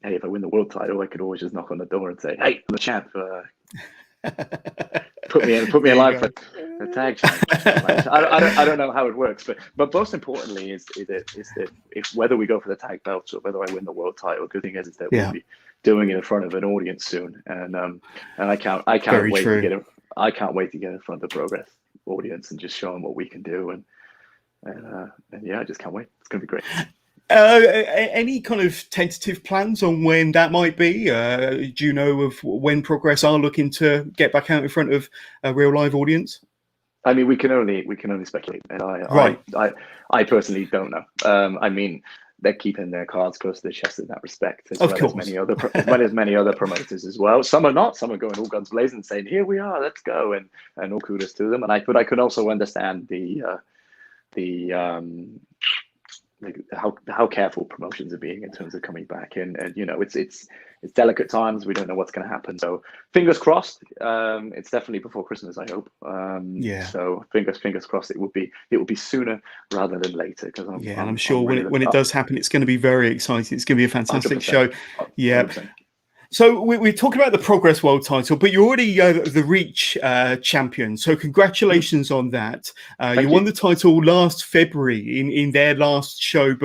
if I win the world title, I could always just knock on the door and say, hey, I'm the champ. Put me in line for a tag championship match. I don't know how it works, but most importantly is that if whether we go for the tag belts or whether I win the world title, good thing is that we'll be doing it in front of an audience soon, and I can't wait to get in front of the Progress audience and just show them what we can do, and yeah, I just can't wait. It's gonna be great. Any kind of tentative plans on when that might be? Do you know of when Progress are looking to get back out in front of a real live audience? I mean, we can only speculate, and I personally don't know. I mean, they're keeping their cards close to their chest in that respect, as well as many other promoters as well. Some are not. Some are going all guns blazing, saying, "Here we are, let's go," and all kudos to them. But I could also understand like how careful promotions are being in terms of coming back, and you know, it's delicate times. We don't know what's going to happen, so fingers crossed. It's definitely before Christmas, I hope. So fingers crossed it will be sooner rather than later, because I'm sure when it does happen, it's going to be very exciting. It's going to be a fantastic 100%, show. Yeah. 100%. So we're talking about the Progress World title, but you're already the Reach champion. So congratulations on that. You won the title last February in their last show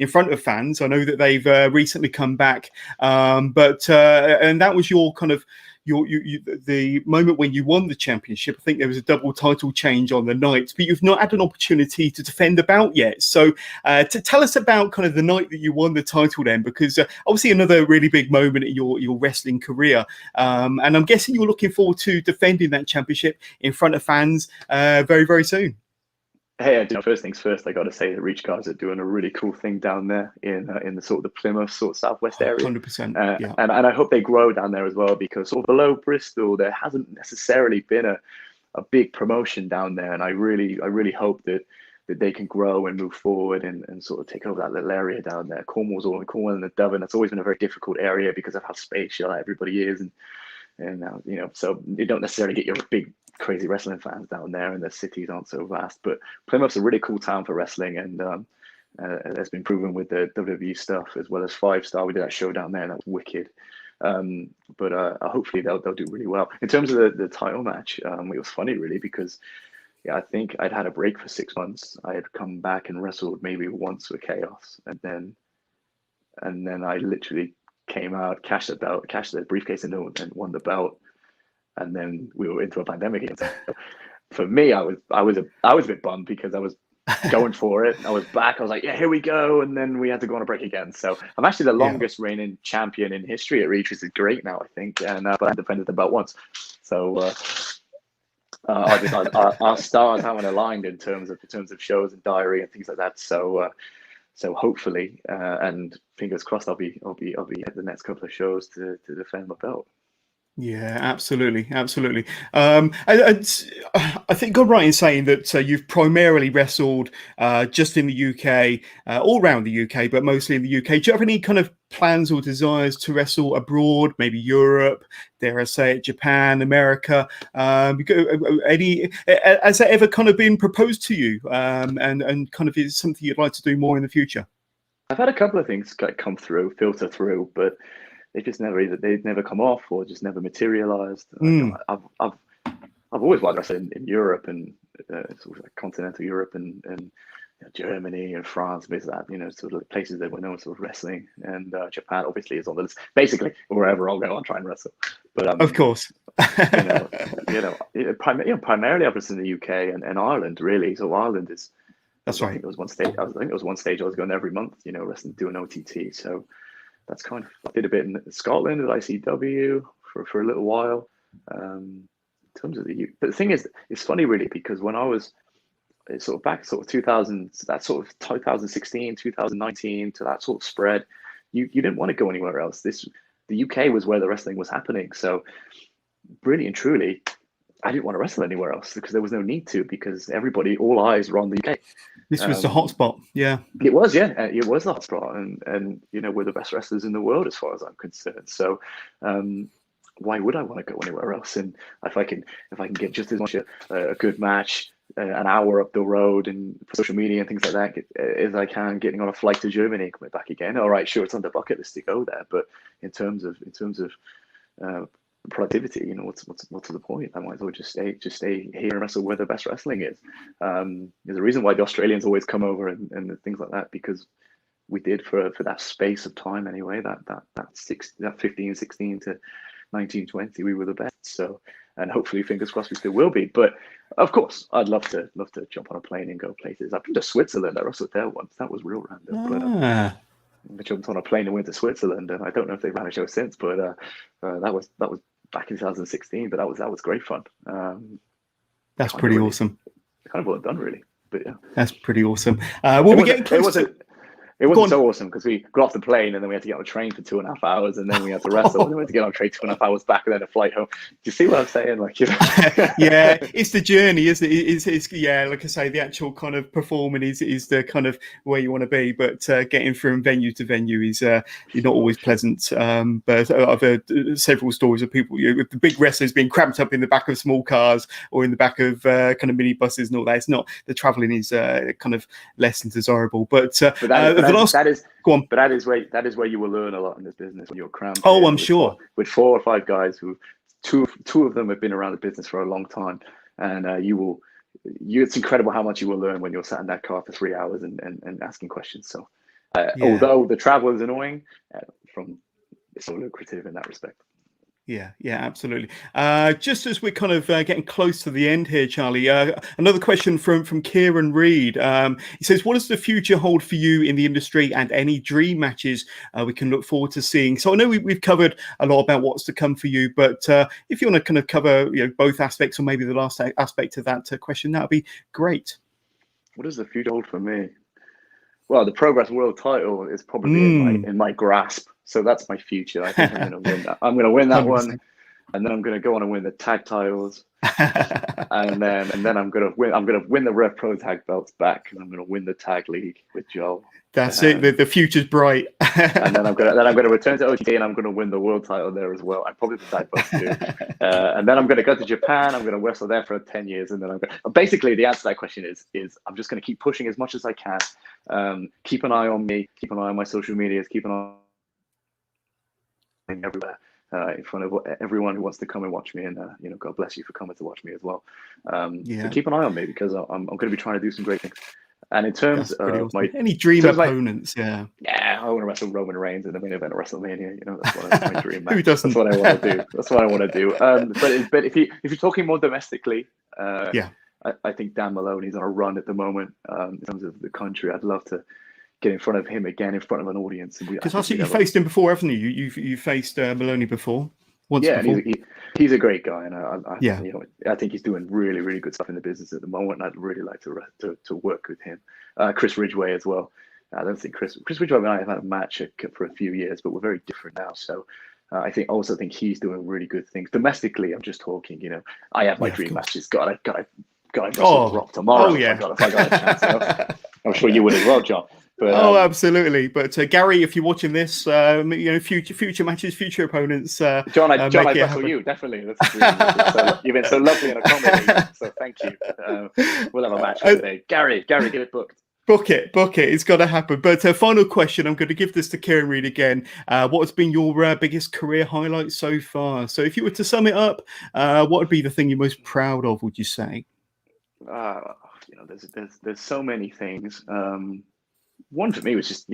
in front of fans. I know that they've recently come back, but and that was your kind of the moment when you won the championship. I think there was a double title change on the night, but you've not had an opportunity to defend the belt yet. So to tell us about kind of the night that you won the title then, because obviously another really big moment in your wrestling career. And I'm guessing you're looking forward to defending that championship in front of fans very soon. Hey, first things first, I got to say the Reach guys are doing a really cool thing down there in the sort of the Plymouth sort of southwest area. 100%. Yeah. And I hope they grow down there as well, because sort of below Bristol, there hasn't necessarily been a big promotion down there. And I really hope that they can grow and move forward and sort of take over that little area down there. Cornwall and the Devon, it's always been a very difficult area because of how spatial everybody is. And you know, so you don't necessarily get your big crazy wrestling fans down there, and the cities aren't so vast. But Plymouth's a really cool town for wrestling, and it's been proven with the WWE stuff, as well as 5 Star. We did that show down there, and that was wicked. But hopefully they'll do really well. In terms of the title match, it was funny really, because I think I'd had a break for 6 months. I had come back and wrestled maybe once with Chaos, and then I literally came out, cashed the briefcase and won the belt. And then we were into a pandemic again. So for me, I was a bit bummed, because I was going for it. I was back. I was like, yeah, here we go. And then we had to go on a break again. So I'm actually the longest reigning champion in history at Reach, which is great now, I think. And but I defended the belt once. So our stars haven't aligned in terms of shows and diary and things like that. So hopefully, and fingers crossed, I'll be at the next couple of shows to defend my belt. Yeah, absolutely. And I think I'm right in saying that you've primarily wrestled just in the UK, all around the UK, but mostly in the UK. Do you have any kind of plans or desires to wrestle abroad, maybe Europe, dare I say it, Japan, America? Has that ever kind of been proposed to you, and kind of is something you'd like to do more in the future? I've had a couple of things filter through, but they've never come off, or just never materialized. I've always wanted to wrestle in Europe, and sort of like continental Europe, and Germany and France, basically that, sort of places that were known sort of wrestling. And Japan obviously is on the list. Basically, wherever I'll go, I'll try and wrestle. But of course, primarily I was in the UK and Ireland, really. So Ireland is. That's right. I think it was one stage I was going every month, wrestling, doing OTT. So that's kind of, I did a bit in Scotland at ICW for a little while. In terms of but the thing is, it's funny really, because when I was it's sort of back sort of 2000, that sort of 2016, 2019 to that sort of spread. You didn't want to go anywhere else. The UK was where the wrestling was happening. So really and truly, I didn't want to wrestle anywhere else because there was no need to, because all eyes were on the UK. This was the hotspot. Yeah, it was. Yeah, it was the hotspot, and we're the best wrestlers in the world as far as I'm concerned. So why would I want to go anywhere else? And if I can get just as much a good match an hour up the road and for social media and things like that as I can, getting on a flight to Germany and coming back again. All right, sure, it's on the bucket list to go there, but in terms of productivity, what's the point? I might as well just stay here and wrestle where the best wrestling is. There's a reason why the Australians always come over and things like that, because we did for that space of time anyway, that 15, 16 to 19, 20, we were the best. So, and hopefully, fingers crossed, we still will be. But of course, I'd love to jump on a plane and go places. I've been to Switzerland. I wrestled there once. That was real random. But I jumped on a plane and went to Switzerland, and I don't know if they ran a show since, but that was back in 2016. But that was great fun. That's pretty awesome. Kind of well done, really. But yeah, that's pretty awesome. We'll be getting close to. It wasn't so awesome because we got off the plane and then we had to get on a train for 2.5 hours, and then we had to wrestle and then we had to get on a train 2.5 hours back and then a flight home. Do you see what I'm saying? Yeah, it's the journey, isn't it? It's yeah, like I say, the actual kind of performing is the kind of where you want to be, but getting from venue to venue is not always pleasant. But I've heard several stories of people with the big wrestlers being cramped up in the back of small cars or in the back of kind of mini buses and all that. It's not, the traveling is kind of less than desirable, but that is where you will learn a lot in this business when you're cramped. Oh, I'm sure. With 4 or 5 guys who two of them have been around the business for a long time, and it's incredible how much you will learn when you're sat in that car for 3 hours and asking questions. So, although the travel is annoying, it's so lucrative in that respect. Yeah, absolutely. Just as we're kind of getting close to the end here, Charlie, another question from Kieran Reed. He says, what does the future hold for you in the industry and any dream matches we can look forward to seeing? So I know we've covered a lot about what's to come for you, but if you want to kind of cover both aspects or maybe the last aspect of that question, that would be great. What does the future hold for me? Well, the Progress World title is probably in my grasp. So that's my future. I think I'm going to win that. I'm going to win that 100%. One, and then I'm going to go on and win the tag titles, and then I'm going to win. I'm going to win the Rev Pro tag belts back, and I'm going to win the tag league with Joel. That's it. The future's bright. And then I'm going to return to OTT, and I'm going to win the world title there as well. I'm probably the tag belt too. And then I'm going to go to Japan. I'm going to wrestle there for 10 years, and then basically the answer to that question is I'm just going to keep pushing as much as I can. Keep an eye on me. Keep an eye on my social medias. Keep an eye everywhere in front of everyone who wants to come and watch me, and God bless you for coming to watch me as well. So keep an eye on me, because I'm going to be trying to do some great things. And in terms of any dream opponents, I want to wrestle Roman Reigns in the main event of WrestleMania. That's my dream match. Who doesn't? That's what I want to do. That's what I want to do. But if you're talking more domestically, I think Dan Maloney's on a run at the moment in terms of the country. I'd love to get in front of him again, in front of an audience. Because I see you faced him before, haven't you? You faced Maloney before. Before. And he's a great guy, and I think he's doing really, really good stuff in the business at the moment. And I'd really like to work with him. Chris Ridgway as well. I don't think Chris Ridgway and I have had a match for a few years, but we're very different now. So I think he's doing really good things domestically. I'm just talking. I have my dream matches. Got to wrestle Brock tomorrow. If I got a chance. I'm sure you would as well, John. But, absolutely. But Gary, if you're watching this, future matches, future opponents. John, I wrestle you, definitely. You've been so lovely and accommodating, so thank you. We'll have a match today. Gary, get it booked. Book it. It's got to happen. But final question, I'm going to give this to Kieran Reed again. What has been your biggest career highlight so far? So if you were to sum it up, what would be the thing you're most proud of, would you say? There's so many things. One for me was just,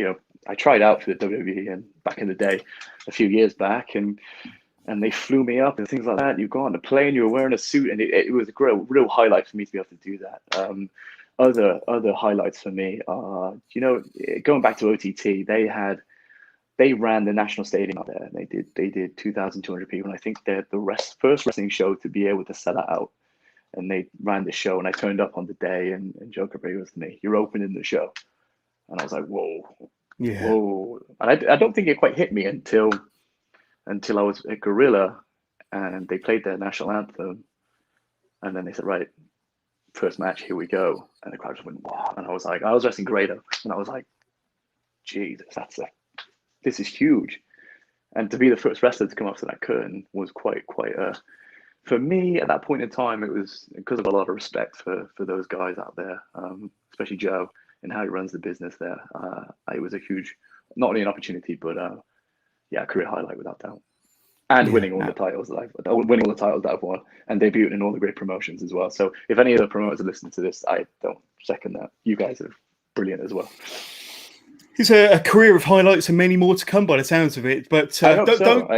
I tried out for the WWE and back in the day, a few years back, and they flew me up and things like that. You go on the plane, you were wearing a suit, and it was a real highlight for me to be able to do that. Other highlights for me are, going back to OTT, they ran the national stadium out there. They did 2,200 people, and I think they're the first wrestling show to be able to sell it out. and they ran the show, and I turned up on the day, and Joe Cabrillo was me. You're opening the show, and I was like, whoa, whoa. And I don't think it quite hit me until I was at Gorilla, and they played their national anthem, and then they said, right, first match, here we go, and the crowd just went, wow. And I was wrestling Grado, and I was like, Jesus, this is huge. And to be the first wrestler to come up to that curtain was quite for me at that point in time, it was because of a lot of respect for those guys out there, especially Joe and how he runs the business there. It was a huge, not only an opportunity, but a career highlight without doubt. And winning all the titles that I've won, and debuting in all the great promotions as well. So if any of the promoters are listening to this, I don't second that. You guys are brilliant as well. It's a career of highlights and many more to come by the sounds of it. But I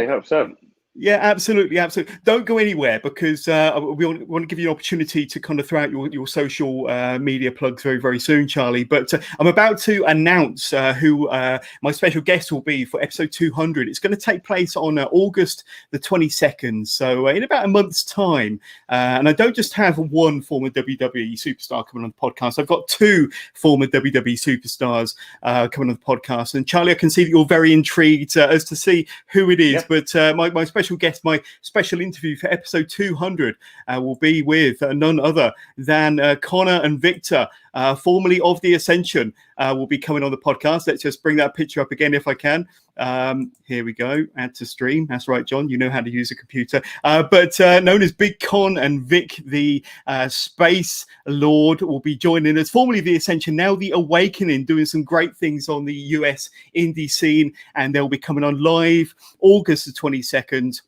hope so. Yeah, absolutely. Don't go anywhere, because we want to give you an opportunity to kind of throw out your social media plugs very, very soon, Charlie. But I'm about to announce who my special guest will be for episode 200. It's going to take place on August the 22nd, so in about a month's time. And I don't just have one former WWE superstar coming on the podcast. I've got two former WWE superstars coming on the podcast. And Charlie, I can see that you're very intrigued as to see who it is. Yep. But my special guest, my special interview for episode 200 will be with none other than Connor and Victor, formerly of the Ascension, will be coming on the podcast. Let's just bring that picture up again if I can. Here we go. Add to stream. That's right, John. You know how to use a computer. But known as Big Con and Vic, the Space Lord, will be joining us. Formerly the Ascension, now the Awakening, doing some great things on the US indie scene. And they'll be coming on live August the 22nd.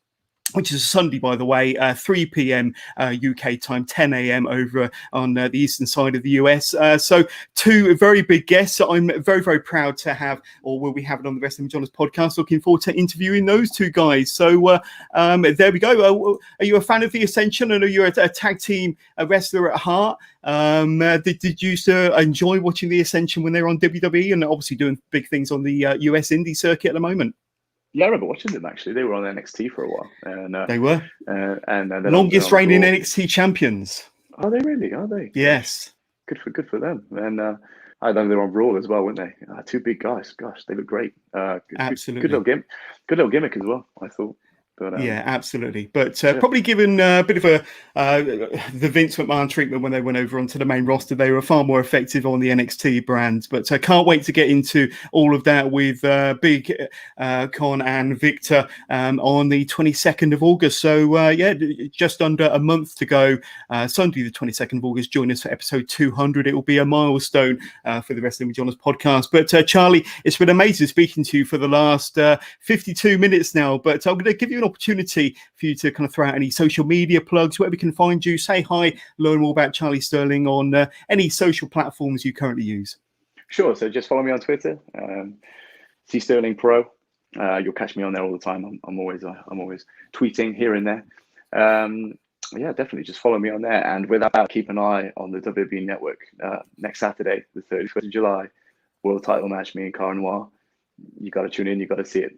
Which is a Sunday, by the way, 3 p.m. UK time, 10 a.m. over on the eastern side of the US. So two very big guests that I'm very, very proud to have, or will be having on the Wrestling with John's podcast. Looking forward to interviewing those two guys. So there we go. Are you a fan of the Ascension, and are you a tag team wrestler at heart? Did you enjoy watching the Ascension when they were on WWE, and obviously doing big things on the US indie circuit at the moment? Yeah, I remember watching them, actually. They were on NXT for a while. And, they were. And longest reigning NXT champions. Are they really? Are they? Yes. Good for them. And I know they were on Raw as well, weren't they? Two big guys. Gosh, they look great. Absolutely. Good little gimmick as well, I thought. But, yeah, absolutely. But probably given a bit of the Vince McMahon treatment when they went over onto the main roster, they were far more effective on the NXT brand. But I can't wait to get into all of that with Big Con and Victor on the 22nd of August. So, just under a month to go. Sunday, the 22nd of August, join us for episode 200. It will be a milestone for the Wrestling with Jonas podcast. But Charlie, it's been amazing speaking to you for the last 52 minutes now. But I'm going to give you an opportunity for you to kind of throw out any social media plugs, where we can find you, say hi, learn more about Charlie Sterling on any social platforms you currently use. Sure. So just follow me on Twitter, C Sterling Pro. You'll catch me on there all the time. I'm always tweeting here and there. Definitely just follow me on there. And without doubt, keep an eye on the WWE Network next Saturday, the 31st of July, world title match, me and Cara Noir. You got to tune in. You got to see it.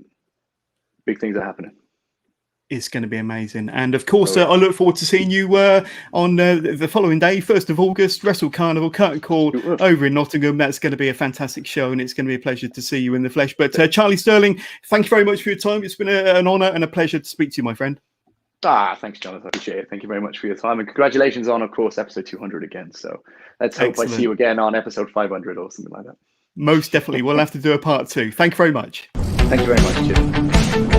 Big things are happening. It's going to be amazing. And of course, I look forward to seeing you on the following day, 1st of August, Wrestle Carnival, curtain call over in Nottingham. That's going to be a fantastic show, and it's going to be a pleasure to see you in the flesh. But Charlie Sterling, thank you very much for your time. It's been an honor and a pleasure to speak to you, my friend. Thanks, Jonathan. I appreciate it. Thank you very much for your time. And congratulations on, of course, episode 200 again. So let's hope I see you again on episode 500 or something like that. Most definitely. We'll have to do a part 2. Thank you very much. Thank you very much. Cheers.